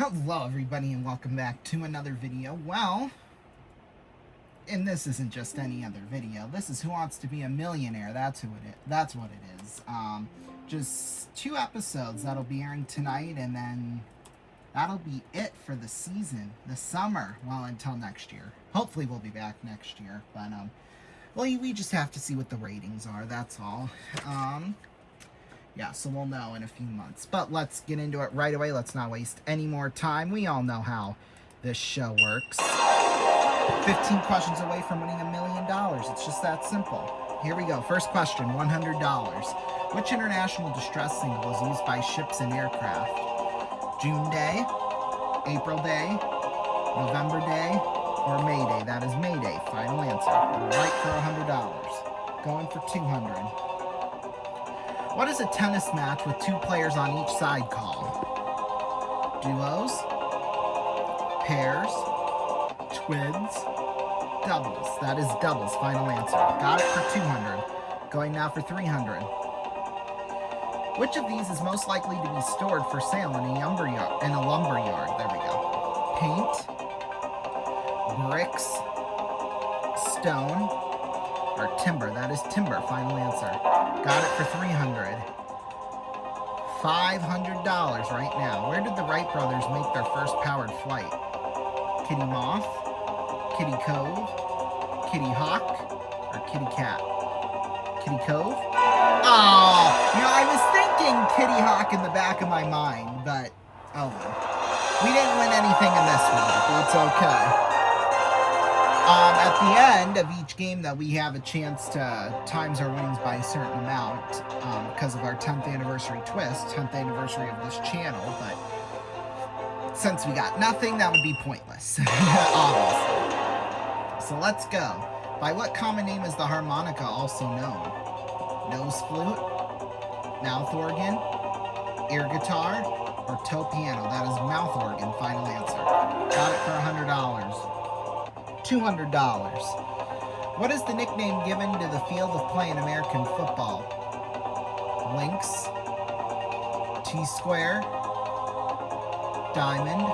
Hello everybody and welcome back to another video. Well, and this isn't just any other video. This is Who Wants to Be a Millionaire. That's what it is. Just 2 episodes that'll be airing tonight, and then that'll be it for the season, the summer. Well, until next year. Hopefully we'll be back next year, but well, we just have to see what the ratings are. That's all. Yeah, so we'll know in a few months. But let's get into it right away. Let's not waste any more time. We all know how this show works. 15 questions away from winning $1 million. It's just that simple. Here we go. First question, $100. Which international distress signal is used by ships and aircraft? June Day, April Day, November Day, or May Day? That is May Day. Final answer. Right for $100. Going for $200. What is a tennis match with 2 players on each side called? Duos, pairs, twins, doubles. That is doubles. Final answer. Got it for $200. Going now for $300. Which of these is most likely to be stored for sale in a lumber yard? There we go. Paint, bricks, stone, or timber. That is timber. Final answer. Got it for $300. $500 right now. Where did the Wright brothers make their first powered flight? Kitty Moth, Kitty Cove, Kitty Hawk, or Kitty Cat? Kitty Cove? Oh, I was thinking Kitty Hawk in the back of my mind, but oh well. We didn't win anything in this one, but it's okay. At the end of each game that we have a chance to times our winnings by a certain amount because of our 10th anniversary twist, 10th anniversary of this channel, but since we got nothing, that would be pointless, obviously. So let's go. By what common name is the harmonica also known? Nose flute, mouth organ, air guitar, or toe piano? That is mouth organ. Final answer. Got it for $100. $200. What is the nickname given to the field of play in American football? Links, T-square, diamond,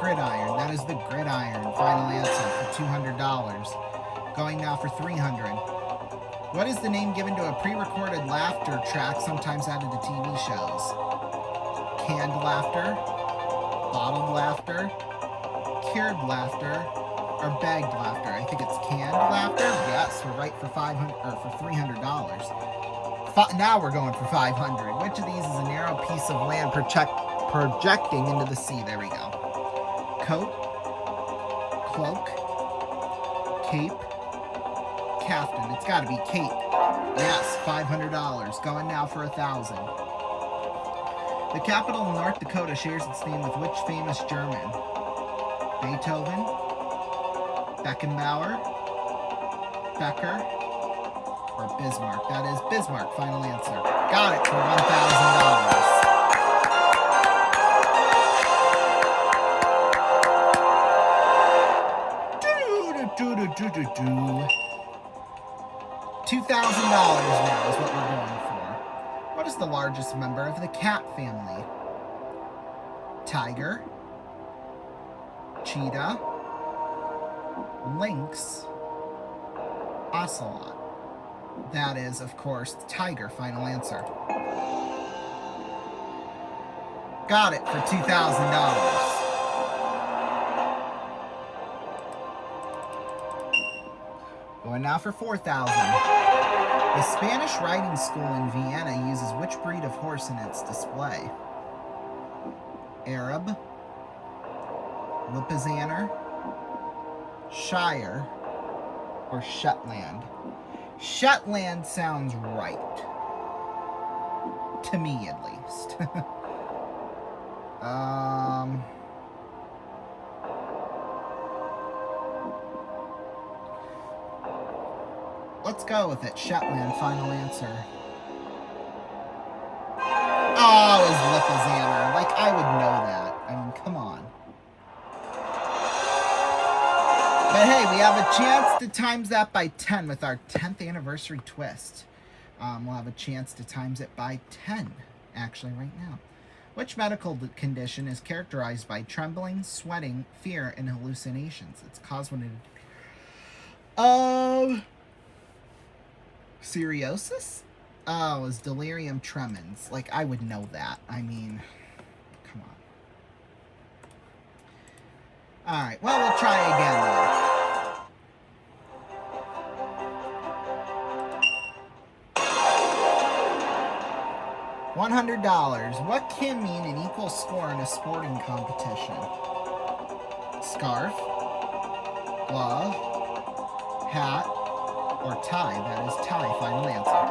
gridiron. That is the gridiron. Final answer for $200. Going now for $300. What is the name given to a pre-recorded laughter track sometimes added to TV shows? Canned laughter, bottled laughter, cured laughter, or bagged laughter? I think it's canned laughter. Yes, we're right for $300. Now we're going for $500. Which of these is a narrow piece of land projecting into the sea? There we go. Coat, cloak, cape, caftan. It's got to be cape. Yes, $500. Going now for $1,000. The capital of North Dakota shares its name with which famous German? Beethoven, Beckenbauer, Becker, or Bismarck? That is Bismarck. Final answer. Got it for $1,000. $2,000 now is what we're going for. What is the largest member of the cat family? Tiger, cheetah, lynx, ocelot? That is, of course, tiger. Final answer. Got it for $2,000. Going now for $4,000. The Spanish riding school in Vienna uses which breed of horse in its display? Arab, Lipizzaner, Shire, or Shetland? Shetland sounds right. To me, at least. Let's go with it. Shetland. Final answer. Oh, it was Lipizzaner. Like, I would know that. I mean, come on. But hey, we have a chance to times that by 10 with our 10th anniversary twist. We'll have a chance to times it by 10, actually, right now. Which medical condition is characterized by trembling, sweating, fear, and hallucinations? It's caused when Cirrhosis? Oh, is delirium tremens. Like, I would know that. I mean, come on. Alright, well, we'll try again, though. $100. What can mean an equal score in a sporting competition? Scarf, glove, hat, or tie? That is tie. Final answer.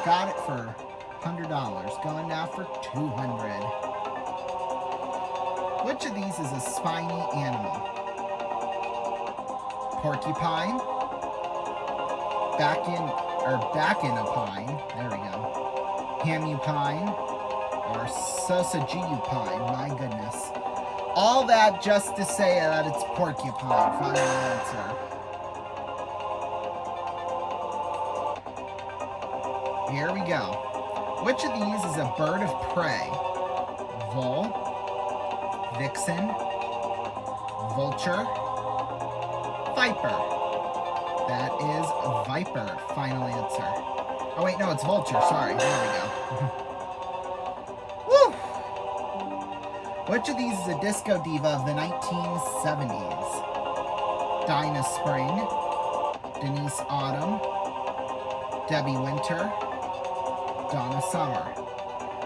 Got it for $100. Going now for $200. Which of these is a spiny animal? Porcupine, back in a pine. There we go. Hamupine or Sosagiyupine. My goodness. All that just to say that it's porcupine. Final answer. Here we go. Which of these is a bird of prey? Vole, vixen, vulture, viper. That is a viper. Final answer. Oh, wait, no, it's vulture. Sorry. There we go. Woo! Which of these is a disco diva of the 1970s? Dinah Spring, Denise Autumn, Debbie Winter, Donna Summer.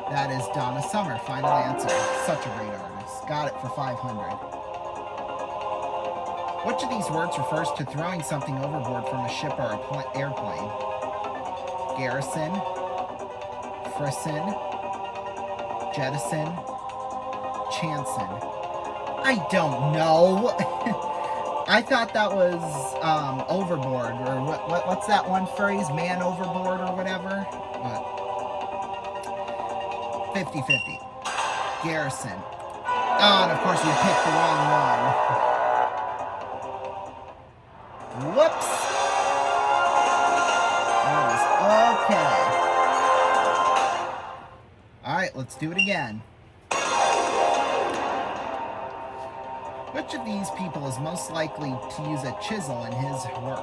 That is Donna Summer. Final answer. Such a great artist. Got it for $500. Which of these words refers to throwing something overboard from a ship or an airplane? Garrison, frisson, jettison, chanson. I don't know. I thought that was overboard, or what's that one phrase? Man overboard or whatever? What? 50-50. Garrison. Oh, and of course we picked the wrong one. Whoops. Okay. Alright, let's do it again. Which of these people is most likely to use a chisel in his work?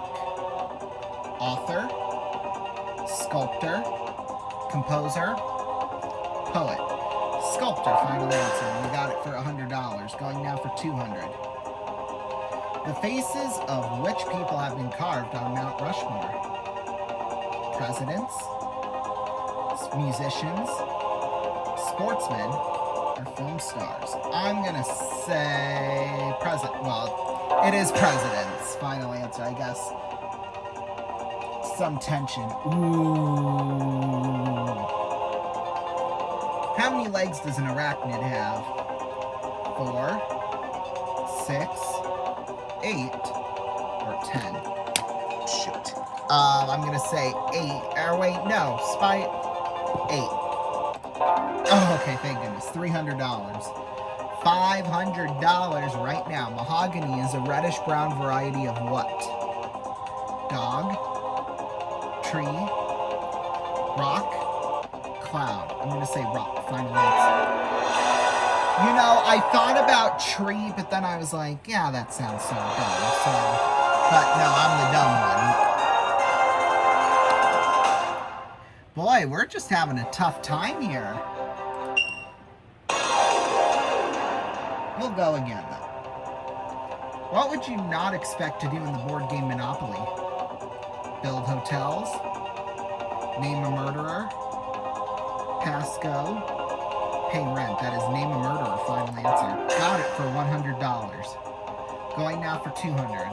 Author, sculptor, composer, poet. Sculptor, final answer. We got it for $100. Going now for $200. The faces of which people have been carved on Mount Rushmore? Presidents, musicians, sportsmen, or film stars? I'm gonna say president. Well, it is presidents. Final answer, I guess. Some tension. Ooh. How many legs does an arachnid have? 4, 6, 8, or 10? Shoot. I'm gonna say 8. Or wait, no. 8. Oh, okay, thank goodness. $300. $500 right now. Mahogany is a reddish-brown variety of what? Dog, tree, rock, cloud. I'm gonna say rock. Final answer. You know, I thought about tree, but then I was like, yeah, that sounds so dumb. So, but no, I'm the dumb one. Boy, we're just having a tough time here. We'll go again, though. What would you not expect to do in the board game Monopoly? Build hotels? Name a murderer? Pass go? Pay rent. That is name a murderer. Final answer. Got it for $100. Going now for $200.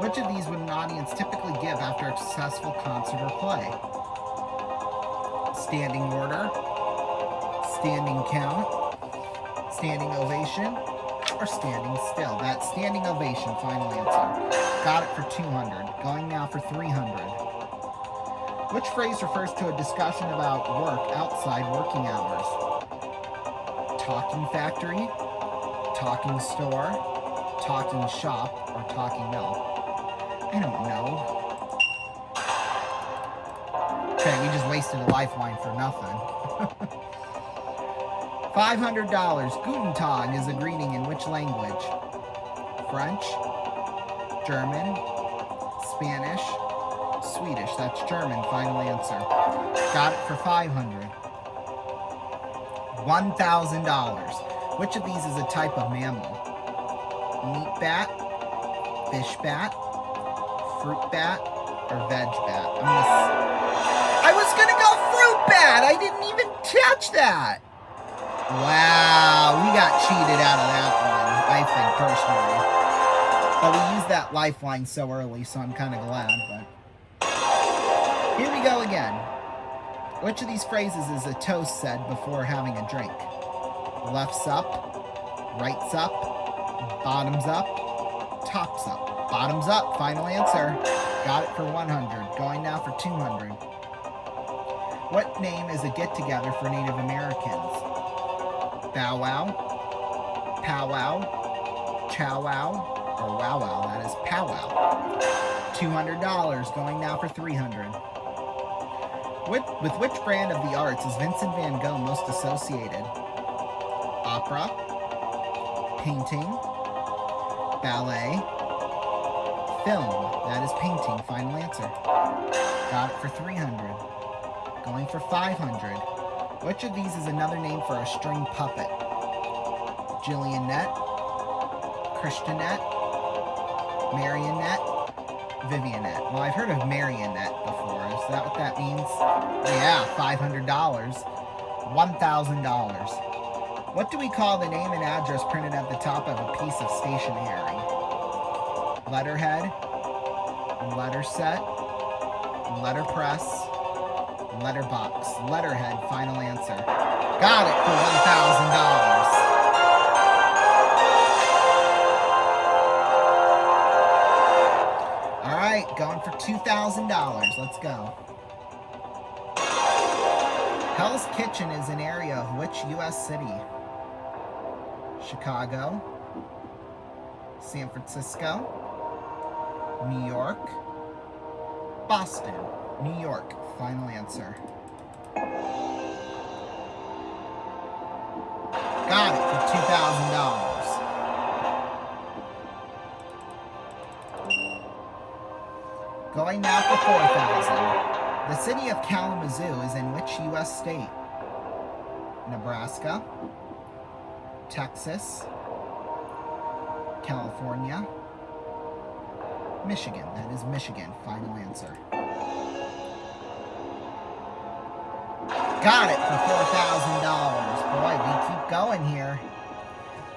Which of these would an audience typically give after a successful concert or play? Standing order, standing count, standing ovation, or standing still? That's standing ovation. Final answer. Got it for $200. Going now for $300. Which phrase refers to a discussion about work outside working hours? Talking factory, talking store, talking shop, or talking mill? I don't know. Okay, we just wasted a lifeline for nothing. $500. Guten Tag is a greeting in which language? French, German, Spanish, Swedish. That's German. Final answer. Got it for $500. $1,000. Which of these is a type of mammal? Meat bat, fish bat, fruit bat, or veg bat? I was gonna go fruit bat! I didn't even catch that! Wow, we got cheated out of that one, I think, personally. But we used that lifeline so early, so I'm kind of glad, but... Here we go again. Which of these phrases is a toast said before having a drink? Left's up, right's up, bottom's up, top's up. Bottom's up, final answer. Got it for 100. Going now for 200. What name is a get-together for Native Americans? Bow wow, powwow, chow wow, or wow wow. That is powwow. $200. Going now for 300. With which brand of the arts is Vincent van Gogh most associated? Opera, painting, ballet, film. That is painting. Final answer. Got it for 300. Going for 500. Which of these is another name for a string puppet? Jillionette, Christianette, Marionette, Vivianette. Well, I've heard of marionette before. Is that what that means? Yeah, $500. $1,000. What do we call the name and address printed at the top of a piece of stationery? Letterhead, letter set, letterpress, letterbox. Letterhead, final answer. Got it for $1,000. All right, going for $2,000. Let's go. Hell's Kitchen is an area of which U.S. city? Chicago, San Francisco, New York, Boston. New York. Final answer. Got it for $2,000. Going now for $4,000. The city of Kalamazoo is in which U.S. state? Nebraska, Texas, California, Michigan. That is Michigan. Final answer. Got it for $4,000. Boy, we keep going here.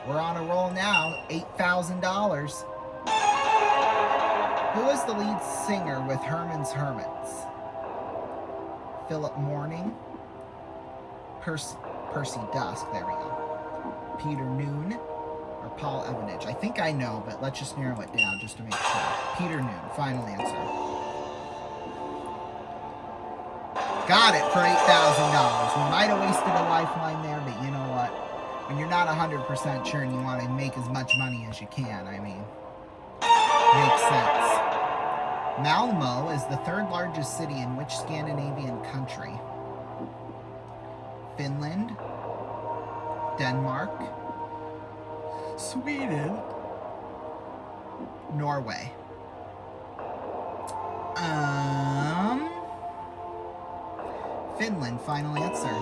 We're on a roll now. $8,000. Who is the lead singer with Herman's Hermits? Philip Morning, Percy Dusk, there we go. Peter Noon, or Paul Evanage. I think I know, but let's just narrow it down just to make sure. Peter Noon, final answer. Got it for $8,000. We might have wasted a lifeline there, but you know what? When you're not 100% sure and you want to make as much money as you can, I mean, makes sense. Malmo is the third largest city in which Scandinavian country? Finland, Denmark, Sweden, Norway. Finland, final answer.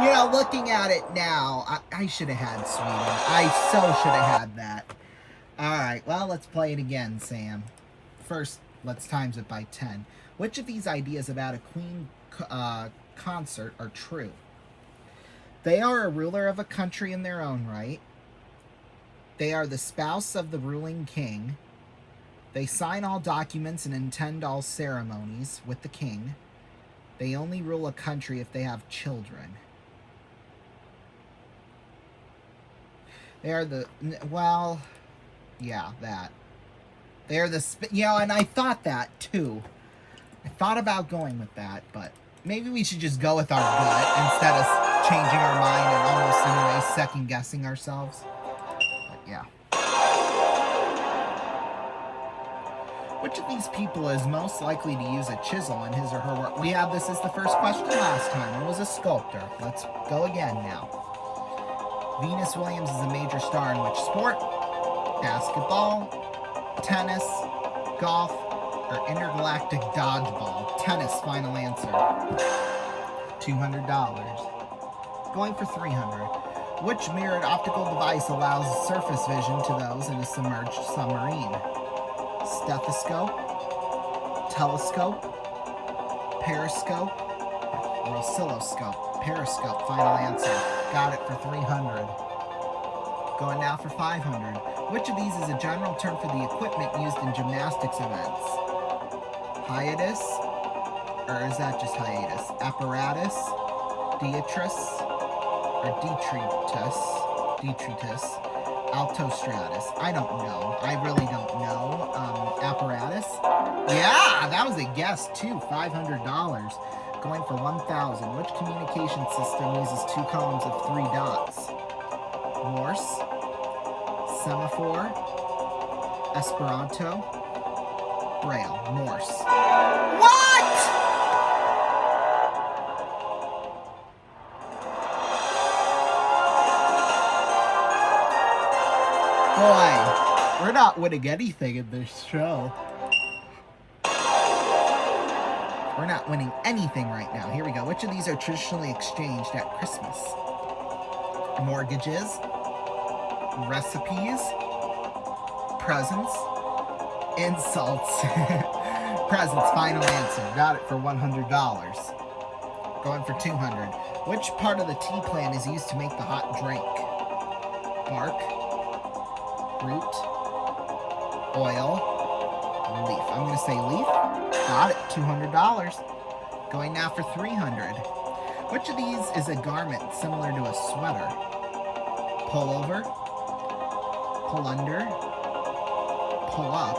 You know, looking at it now, I should have had Sweden. I so should have had that. Alright, well, let's play it again, Sam. First, let's times it by 10. Which of these ideas about a queen consort are true? They are a ruler of a country in their own right. They are the spouse of the ruling king. They sign all documents and attend all ceremonies with the king. They only rule a country if they have children. They are the, well, yeah, that. They are the, you know, and I thought that too. I thought about going with that, but maybe we should just go with our gut instead of changing our mind and almost in a way second guessing ourselves. But yeah. Which of these people is most likely to use a chisel in his or her work? We had this as the first question last time. It was a sculptor. Let's go again now. Venus Williams is a major star in which sport? Basketball, tennis, golf, or intergalactic dodgeball? Tennis, final answer. $200. Going for $300. Which mirrored optical device allows surface vision to those in a submerged submarine? Stethoscope, telescope, periscope, or oscilloscope? Periscope, final answer. Got it for $300. Going now for $500. Which of these is a general term for the equipment used in gymnastics events? Hiatus, or is that just hiatus? Apparatus, detritus, or detritus, altostratus. I don't know. I really don't know. Apparatus? Yeah, that was a guess too. $500. Going for $1,000. Which communication system uses two columns of 3 dots? Morse, semaphore, Esperanto, Braille. Morse. What? Boy, we're not winning anything in this show. We're not winning anything right now. Here we go. Which of these are traditionally exchanged at Christmas? Mortgages, recipes, presents, insults. Presents, final answer. Got it for $100. Going for $200. Which part of the tea plant is used to make the hot drink? Bark, root, oil, leaf. I'm going to say leaf. Got it, $200. Going now for $300. Which of these is a garment similar to a sweater? Pull over, pull under, pull up,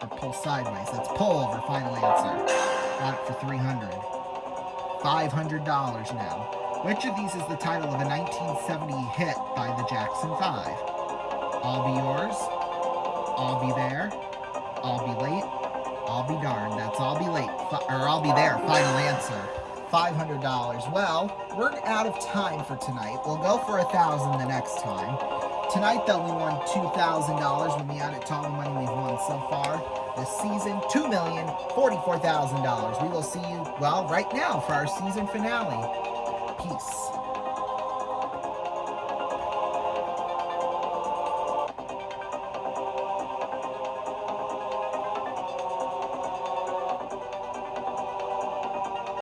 or pull sideways? That's pull over, final answer. Got it for $300. $500 now. Which of these is the title of a 1970 hit by the Jackson 5? I'll Be Yours, I'll Be There, I'll Be Late, I'll Be Darned. That's I'll Be Late, or I'll Be There, final answer. $500. Well, we're out of time for tonight. We'll go for $1,000 the next time. Tonight, though, we won $2,000 when we add it to all the money we've won so far this season. $2,044,000. We will see you, well, right now for our season finale. Peace.